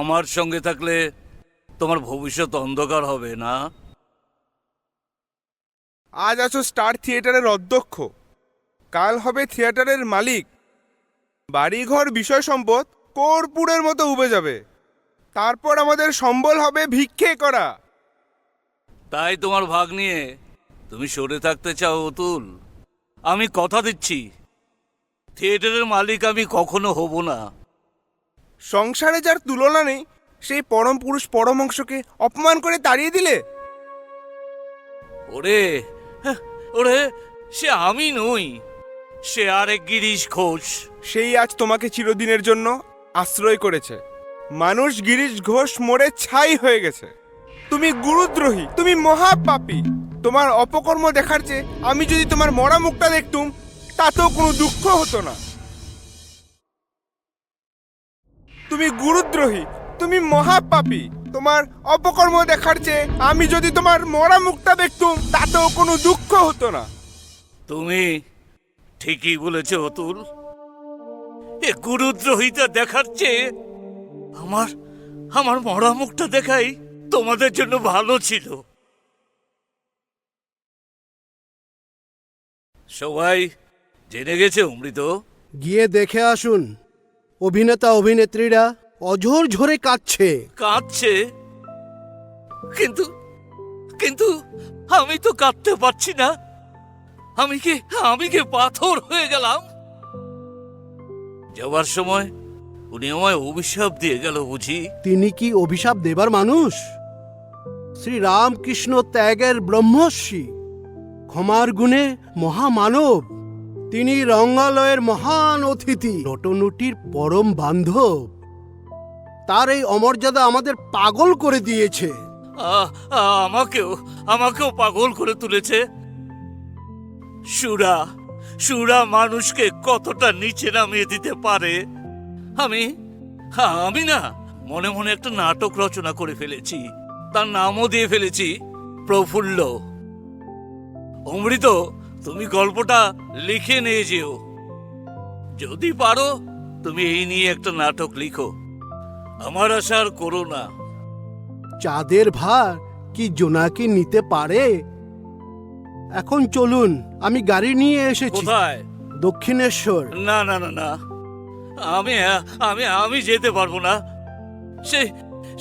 আমার সঙ্গে থাকলে তোমার ভবিষ্যৎ অন্ধকার হবে না? আজ আছো স্টার থিয়েটারের অধ্যক্ষ, কাল হবে থিয়েটারের মালিক। বাড়িঘর বিষয় সম্পদ কর্পূরের মতো উবে যাবে, তারপর আমাদের সম্বল হবে ভিক্ষে করা। তাই তোমার ভাগ নিয়ে তুমি সরে থাকতে চাও অতুল? আমি কথা দিচ্ছি, থিয়েটারের মালিক আমি কখনো হব না। সংসারে যার তুলনা নেই সেই পরম পুরুষ পরমংশকে অপমান করে তাড়িয়ে দিলে। ওরে ওরে, সে আমি নই, সে আরেক গিরিশ ঘোষ। সেই আজ তোমাকে চিরদিনের জন্য আশ্রয় করেছে। মানুষ গিরিশ ঘোষ মরে ছাই হয়ে গেছে। তুমি গুরুদ্রোহী, তুমি মহাপাপী। তোমার অপকর্ম দেখার চেয়ে আমি যদি তোমার মরা মুখটা দেখতুম তাতেও কোনো দুঃখ হতো না। তুমি গুরুদ্রোহী, তুমি মহাপাপী। তোমার অপকর্ম দেখার চেয়ে আমি যদি তোমার মরা মুখটা দেখতুম তাতেও কোনো দুঃখ হতো না। তুমি ঠিকই বলেছ অতুল, এ গুরুদ্রোহিতা দেখার চেয়ে আমার আমার মরা মুখটা দেখাই তোমাদের জন্য ভালো ছিল। সবাই জেনে গেছে অমৃত? গিয়ে দেখে আসুন, অভিনেতা অভিনেত্রীরা অঝোর ঝরে কাঁদছে। কাঁদছে? কিন্তু কিন্তু আমি তো কাঁদতে পারছি না। আমি কি পাথর হয়ে গেলাম? যাবার সময় উনি আমায় অভিশাপ দিয়ে গেল বুঝি? তিনি কি অভিশাপ দেবার মানুষ? শ্রী রামকৃষ্ণ ত্যাগের ব্রহ্মর্ষি, ক্ষমার গুণে মহামানব। তিনি রঙ্গালয়ের মহান অতিথি, নটনটির পরম বান্ধব। তার এই অমর্যাদা আমাদের পাগল করে দিয়েছে। আমাকেও পাগল করে তুলেছে। সুরা মানুষকে কতটা নিচে নামিয়ে দিতে পারে। আমি না মনে মনে একটা নাটক রচনা করে ফেলেছি, তার নামও দিয়ে ফেলেছি প্রফুল্ল। অমৃত, তুমি গল্পটা লিখে নিয়ে যেও। যদি পারো তুমি এই নিয়ে একটা নাটক লিখো। আমার আশার করো না। চাঁদের ভার কি জোনাকি নিতে পারে? এখন চলুন, আমি গাড়ি নিয়ে এসেছি। কোথায়? দক্ষিণেশ্বর। না না না না, আমি আমি আমি যেতে পারবো না।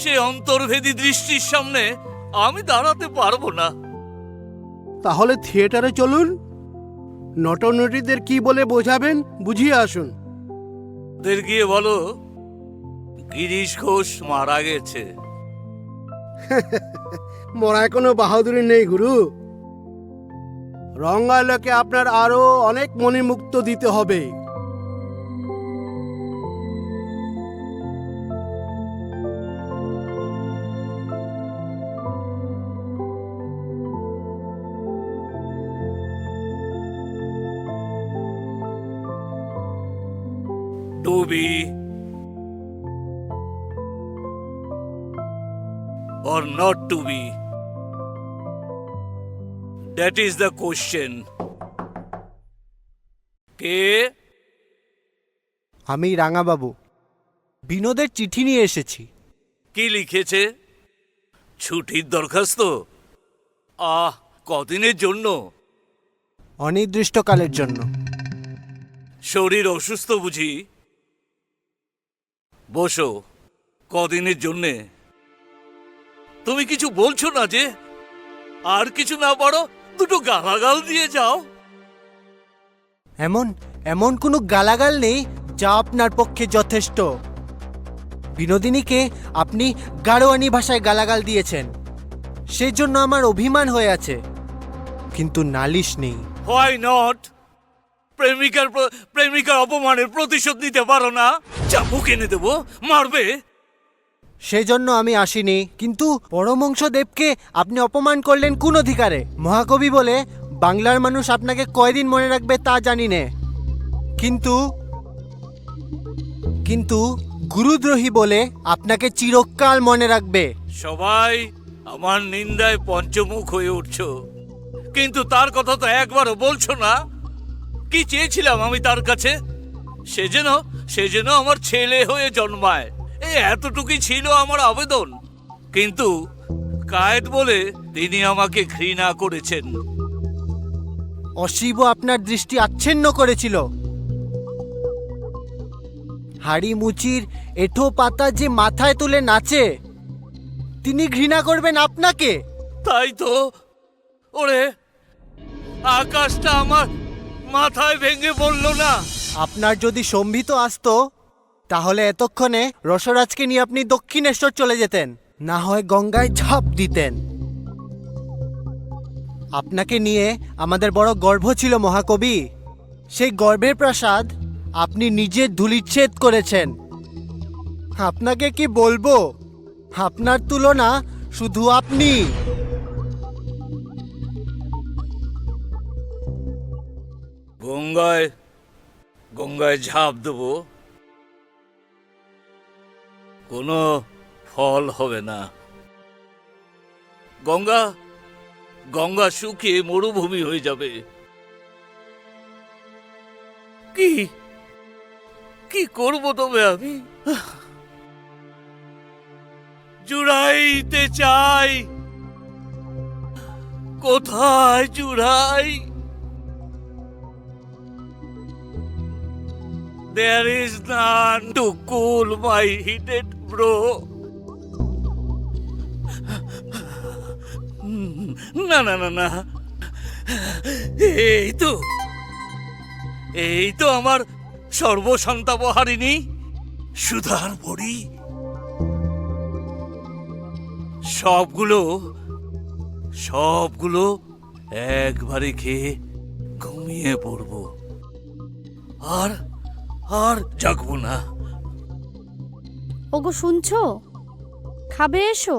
সে অন্তর্ভেদী দৃষ্টির সামনে আমি দাঁড়াতে পারবো না। তাহলে থিয়েটারে চলুন, নটনটীদের কি বলে বোঝাবেন বুঝিয়ে আসুন। ওদের গিয়ে বলো গিরিশ ঘোষ মারা গেছে। মরায় কোনো বাহাদুরি নেই গুরু। রঙ্গালয়কে আপনার আরো অনেক মণিমুক্ত দিতে হবে। To be or not to be? That is the question. কে? আমি রাঙাবাবু, বিনোদের চিঠি নিয়ে এসেছি। কি লিখেছে? ছুটির দরখাস্ত? কদিনের জন্য? অনির্দিষ্টকালের জন্য। শরীর অসুস্থ বুঝি? বসো। কদিনের জন্যে? তুমি কিছু বলছো না যে? আর কিছু না পারো দুটো গালাগাল দিয়ে যাও। এমন কোনো গালাগাল নেই যা আপনার পক্ষে যথেষ্ট। বিনোদিনীকে আপনি গাড়োয়ানি ভাষায় গালাগাল দিয়েছেন, সেজন্য আমার অভিমান হয়ে আছে, কিন্তু নালিশ নেই। Why not? প্রেমিকার অপমানের প্রতিশোধ নিতে পারো না? চাবুক এনে দেবো, মারবে? সেজন্য আমি আসিনি, কিন্তু পরমংশদেবকে আপনি অপমান করলেন কোন অধিকারে? মহাকবি বলে বাংলার মানুষ আপনাকে কয়দিন মনে রাখবে তা জানি নে, কিন্তু গুরুদ্রোহী বলে আপনাকে চিরকাল মনে রাখবে। সবাই আমার নিন্দায় পঞ্চমুখ হয়ে উঠছো, কিন্তু তার কথা তো একবারও বলছো না। কি চেয়েছিলাম আমি তার কাছে? সে যেন আমার ছেলে হয়ে জন্মায়। এই এতটুকুই ছিল আমার আবেদন। কিন্তু কায়েত বলে তিনি আমাকে ঘৃণা করেছেন। অশিব আপনার দৃষ্টি আচ্ছিন্ন করেছিল। হাড়ি মুচির এঁঠো পাতা যে মাথায় তুলে নাচে, তিনি ঘৃণা করবেন আপনাকে? তাই তো, ওরে, আকাশটা আমার মাথায় ভেঙে পড়লো না। আপনার যদি সম্ভিত আসতো তাহলে এতক্ষণে রসরাজকে নিয়ে আপনি দক্ষিণেশ্বর চলে যেতেন, না হয় গঙ্গায় ঝাঁপ দিতেন। আপনাকে নিয়ে আমাদের বড় গর্ব ছিল মহাকবি। সেই গর্বের প্রাসাদ আপনি নিজে ধূলিচ্ছেদ করেছেন। আপনাকে কি বলবো, আপনার তুলনা শুধু আপনি। গঙ্গায় গঙ্গায় ঝাঁপ দেবো, কোনো ফল হবে না। গঙ্গা গঙ্গা শুকিয়ে মরুভূমি হয়ে যাবে। কি কি করব তবে আমি? জুড়াইতে চাই, কোথায় জুড়াই? There is none to cool my heated bro. না না না না, এই তো আমার সর্বসন্তাপহারিণী সুধার বড়ি। সবগুলো একবারে খেয়ে ঘুমিয়ে পড়বো, আর আর জাগবো না। ওগো শুনছো? খাবে এসো।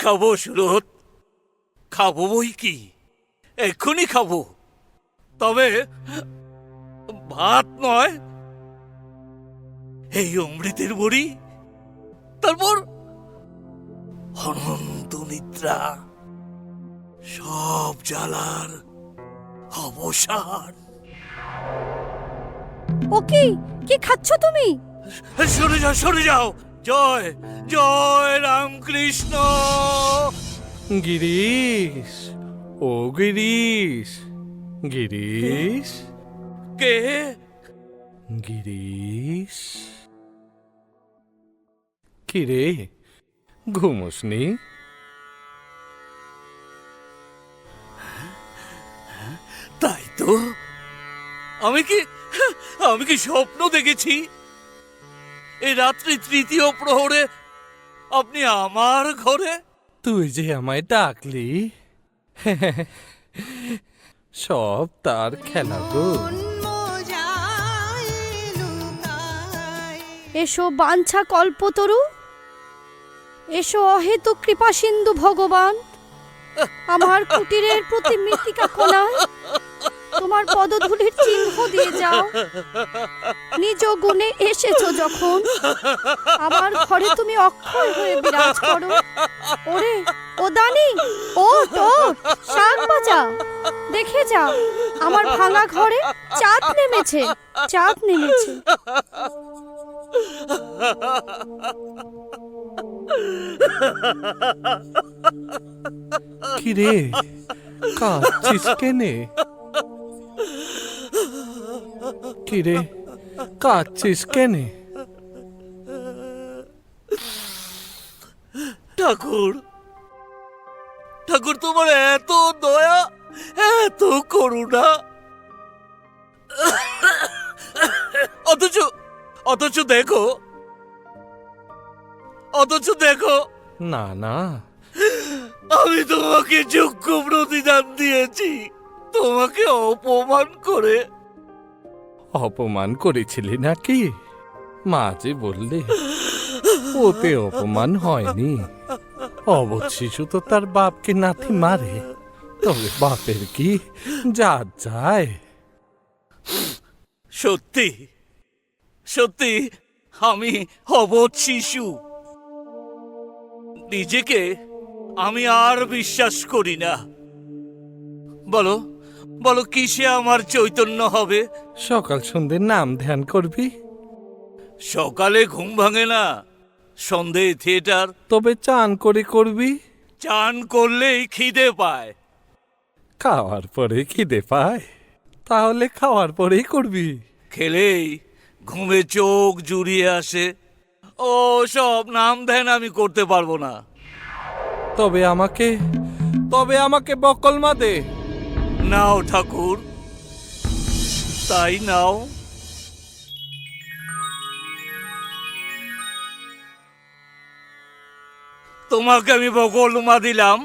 খাবো সুরত, খাবো বই কি, এক্ষুনি খাবো। তবে ভাত নয়, এই অমৃতের বড়ি, তারপর অনন্ত নিদ্রা, সব জ্বালার অবসান। ও কি কি খাচ্ছ তুমি? সরে যাও, সরে যাও। জয় জয় রামকৃষ্ণ। গিরিশ, ও গিরিশ, গিরিশ, কে? গিরিশ, কিরে ঘুমোসনি? তাই তো, আমি কি স্বপ্ন দেখেছি? এই রাত্রি তৃতীয় প্রহরে আপনি আমার ঘরে? তুই যে আমায় ডাকলি, সব তার খেলা গো। এসো বাঞ্ছা কল্পতরু, এসো অহেতুক কৃপা সিন্ধু ভগবান। আমার কুটিরের প্রতি মৃত্তিকা কোণায় তোমার পদধূলির চিহ্ন দিয়ে যাও। নিজ গুণে এসেছো যখন, আমার ঘরে তুমি অক্ষয় হয়ে বিরাজ করো। ওরে ও দানি, ও টোট, শাক বাজা, দেখে যাও আমার ভাঙা ঘরে চাঁদ নেমেছে, চাঁদ নেমেছে। কিরে কাঁদছিস কেনে? কিরে কাঁদছিস কেনে? ঠাকুর, ঠাকুর, তোমার এত দয়া, এত করুণা, অথচ দেখো, না না, আমি তোমাকে যোগ্য প্রতিদান দিয়েছি, তোমাকে অপমান করে। অপমান করেছিলি নাকি? মা যে বললে ওতে অপমান হয়নি। অবধ শিশু তো তার বাপকে নাথি মারে, তবে বাপের কি জাত যায়? সত্যি সত্যি আমি অবধ শিশু। নিজেকে আমি আর বিশ্বাস করি না। বলো বলো কিসে আমার চৈতন্য হবে? সকাল সন্ধ্যে নাম ধ্যান করবি, সকালে ঘুম ভাঙে না, সন্ধে থিয়েটার। তবে চান করে করবি। চান করলেই খিদে পায়। খাওয়ার পরে খিদে পায়, তাহলে খাওয়ার পরেই করবি। খেলেই ঘুমে চোখ জুড়িয়ে আসে। ও সব নাম ধ্যান আমি করতে পারবো না। তবে আমাকে বকলমা দে। নাও ঠাকুর, তাই নাও। তোমাকে আমি বকলমা দিলাম,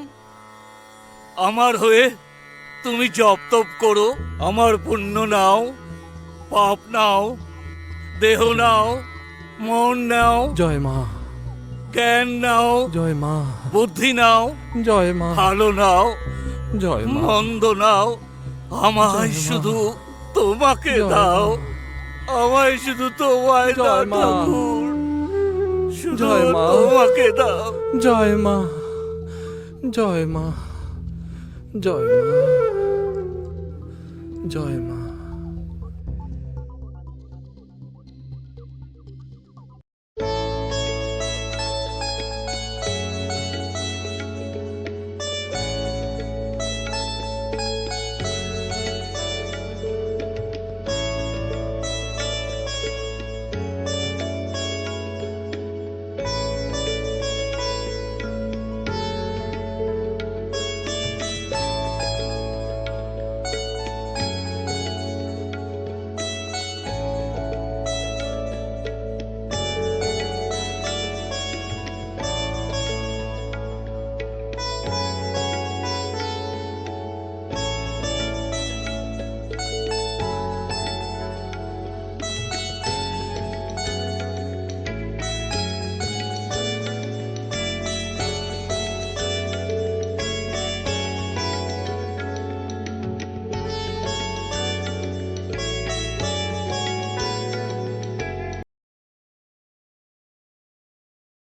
আমার হয়ে তুমি জপ তপ করো। আমার পুণ্য নাও, পাপ নাও, দেহ নাও, মন নাও, জয় মা, জ্ঞান নাও, জয় মা, বুদ্ধি নাও, জয় মা, ভালো নাও, জয় মা, মন্দ নাও, আমায় শুধু তোমাকে জয় মা। দাও। আমায় শুধু তোমায় দাও জয় মা। ঠাকুর, শুধু জয় মা। তোমাকে দাও। জয় মা, জয় মা, জয় মা, জয় মা।